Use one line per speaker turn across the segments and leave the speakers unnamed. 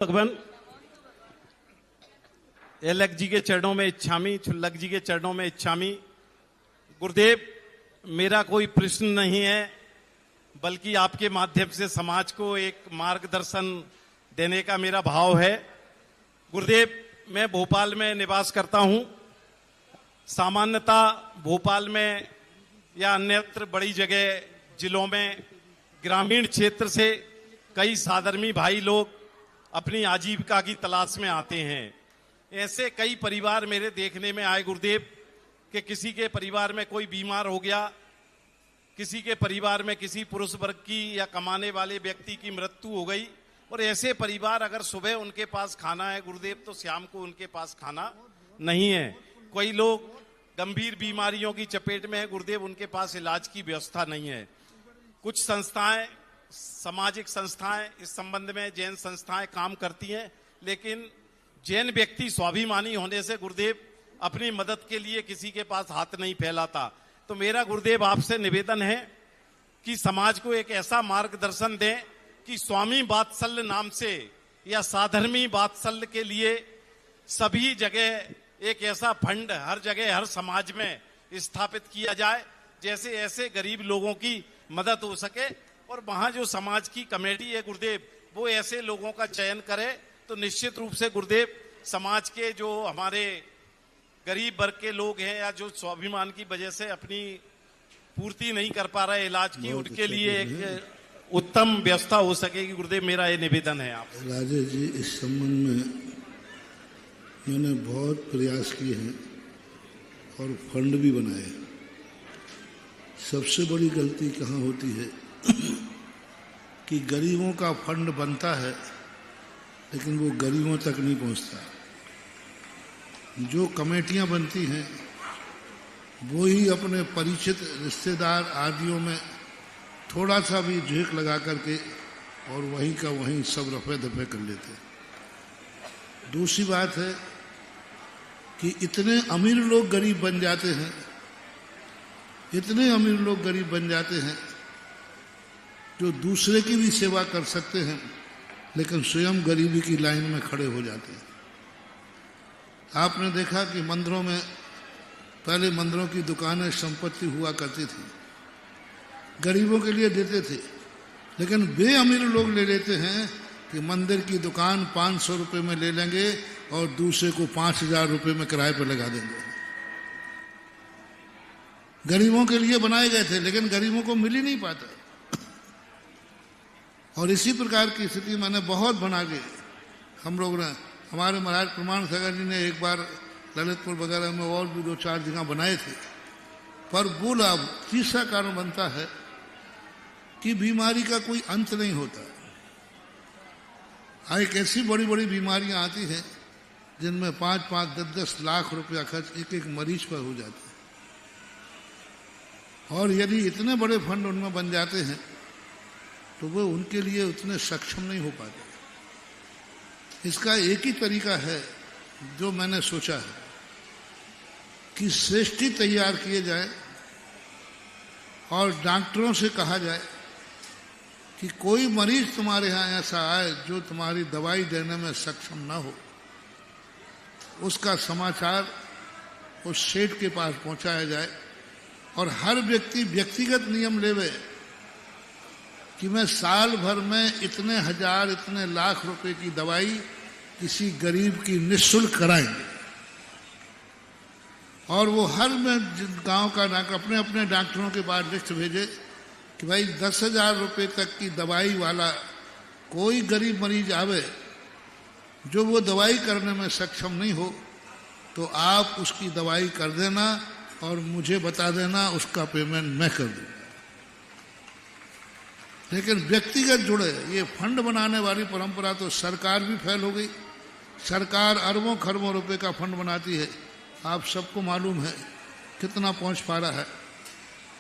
भगवान एलक जी के चरणों में इच्छामी, छुल्लक जी के चरणों में इच्छामी। गुरुदेव, मेरा कोई प्रश्न नहीं है, बल्कि आपके माध्यम से समाज को एक मार्गदर्शन देने का मेरा भाव है। गुरुदेव, मैं भोपाल में निवास करता हूं। सामान्यतः भोपाल में या अन्यत्र बड़ी जगह जिलों में ग्रामीण क्षेत्र से कई साधर्मी भाई लोग अपनी आजीविका की तलाश में आते हैं। ऐसे कई परिवार मेरे देखने में आए गुरुदेव कि किसी के परिवार में कोई बीमार हो गया, किसी के परिवार में किसी पुरुष वर्ग की या कमाने वाले व्यक्ति की मृत्यु हो गई, और ऐसे परिवार अगर सुबह उनके पास खाना है गुरुदेव तो शाम को उनके पास खाना नहीं है। कोई लोग गंभीर बीमारियों की चपेट में है गुरुदेव, उनके पास इलाज की व्यवस्था नहीं है। कुछ संस्थाएं, सामाजिक संस्थाएं इस संबंध में जैन संस्थाएं काम करती हैं, लेकिन जैन व्यक्ति स्वाभिमानी होने से गुरुदेव अपनी मदद के लिए किसी के पास हाथ नहीं फैलाता। तो मेरा गुरुदेव आपसे निवेदन है कि समाज को एक ऐसा मार्गदर्शन दें कि स्वामी वात्सल्य नाम से या साधर्मी वात्सल्य के लिए सभी जगह एक ऐसा फंड हर जगह हर समाज में स्थापित किया जाए, जैसे ऐसे गरीब लोगों की मदद हो सके। और वहां जो समाज की कमेटी है गुरुदेव, वो ऐसे लोगों का चयन करे तो निश्चित रूप से गुरुदेव समाज के जो हमारे गरीब वर्ग के लोग हैं या जो स्वाभिमान की वजह से अपनी पूर्ति नहीं कर पा रहे इलाज की, उनके लिए एक उत्तम व्यवस्था हो सकेगी। गुरुदेव, मेरा ये निवेदन है आपसे।
राजेश जी, इस संबंध में मैंने बहुत प्रयास किए हैं और फंड भी बनाए। सबसे बड़ी गलती कहाँ होती है कि गरीबों का फंड बनता है लेकिन वो गरीबों तक नहीं पहुंचता। जो कमेटियां बनती हैं वो ही अपने परिचित रिश्तेदार आदियों में थोड़ा सा भी झेक लगा करके और वहीं का वहीं सब रफे दफे कर लेते हैं। दूसरी बात है कि इतने अमीर लोग गरीब बन जाते हैं, इतने अमीर लोग गरीब बन जाते हैं जो दूसरे की भी सेवा कर सकते हैं, लेकिन स्वयं गरीबी की लाइन में खड़े हो जाते हैं। आपने देखा कि मंदिरों में पहले मंदिरों की दुकानें संपत्ति हुआ करती थी, गरीबों के लिए देते थे, लेकिन बे अमीर लोग ले लेते हैं कि मंदिर की दुकान 500 रुपये में ले लेंगे और दूसरे को 5000 रुपये में किराए पर लगा देंगे। गरीबों के लिए बनाए गए थे लेकिन गरीबों को मिल ही नहीं पाता। और इसी प्रकार की स्थिति मैंने बहुत बना के हम लोग ने, हमारे महाराज प्रमाण सागर जी ने एक बार ललितपुर वगैरह में और भी 2-4 जगह बनाए थे। पर वो लाभ तीसरा कारण बनता है कि बीमारी का कोई अंत नहीं होता। एक ऐसी बड़ी बड़ी बीमारियां आती हैं जिनमें 5-5, 10-10 लाख रुपया खर्च एक एक मरीज पर हो जाता है, और यदि इतने बड़े फंड उनमें बन जाते हैं तो वो उनके लिए उतने सक्षम नहीं हो पाते। इसका एक ही तरीका है जो मैंने सोचा है कि श्रेष्ठी तैयार किए जाए और डॉक्टरों से कहा जाए कि कोई मरीज तुम्हारे यहाँ ऐसा आए जो तुम्हारी दवाई देने में सक्षम ना हो, उसका समाचार उस सेठ के पास पहुंचाया जाए और हर व्यक्ति व्यक्तिगत नियम लेवे कि मैं साल भर में इतने हजार, इतने लाख रुपए की दवाई किसी गरीब की निःशुल्क कराएंगे। और वो हर में गांव का डॉक्टर अपने अपने डॉक्टरों के पास लिस्ट भेजे कि भाई 10,000 रुपये तक की दवाई वाला कोई गरीब मरीज आवे जो वो दवाई करने में सक्षम नहीं हो तो आप उसकी दवाई कर देना और मुझे बता देना, उसका पेमेंट मैं कर दूंगा। लेकिन व्यक्तिगत जुड़े ये फंड बनाने वाली परंपरा तो सरकार भी फैल हो गई। सरकार अरबों खरबों रुपए का फंड बनाती है। आप सबको मालूम है कितना पहुंच पा रहा है,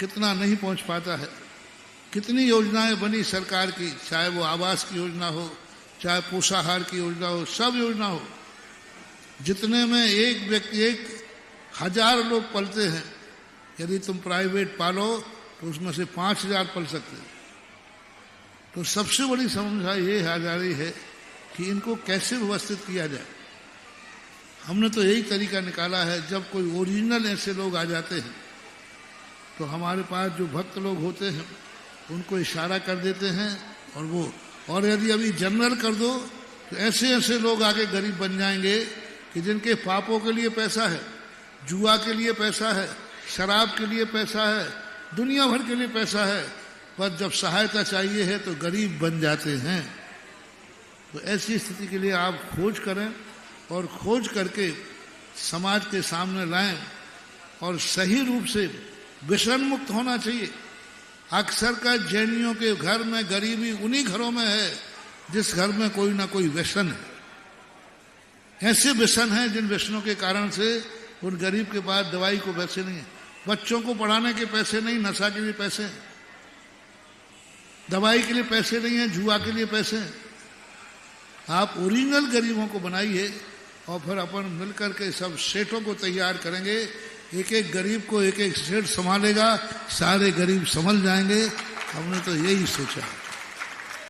कितना नहीं पहुंच पाता है। कितनी योजनाएं बनी सरकार की, चाहे वो आवास की योजना हो, चाहे पोषाहार की योजना हो, सब योजना हो, जितने में एक व्यक्ति 1000 लोग पलते हैं। यदि तुम प्राइवेट पालो तो उसमें से 5000 पल सकते हैं। तो सबसे बड़ी समस्या ये आ जा रही है कि कि इनको कैसे व्यवस्थित किया जाए। हमने तो यही तरीका निकाला है, जब कोई ओरिजिनल ऐसे लोग आ जाते हैं तो हमारे पास जो भक्त लोग होते हैं उनको इशारा कर देते हैं और यदि अभी जनरल कर दो तो ऐसे ऐसे लोग आगे गरीब बन जाएंगे कि जिनके पापों के लिए पैसा है, जुआ के लिए पैसा है, शराब के लिए पैसा है, दुनिया भर के लिए पैसा है, पर जब सहायता चाहिए है तो गरीब बन जाते हैं। तो ऐसी स्थिति के लिए आप खोज करें और खोज करके समाज के सामने लाएं और सही रूप से व्यसन मुक्त होना चाहिए। अक्सर का जैनियों के घर में गरीबी उन्हीं घरों में है जिस घर में कोई ना कोई व्यसन है। ऐसे व्यसन हैं जिन व्यसनों के कारण से उन गरीब के पास दवाई को पैसे नहीं है, बच्चों को पढ़ाने के पैसे नहीं, नशा के लिए पैसे हैं, दवाई के लिए पैसे नहीं है, जुआ के लिए पैसे हैं। आप ओरिजिनल गरीबों को बनाइए और फिर अपन मिलकर के सब सेठों को तैयार करेंगे। एक एक गरीब को एक एक सेठ संभालेगा, सारे गरीब संभल जाएंगे। हमने तो यही सोचा है।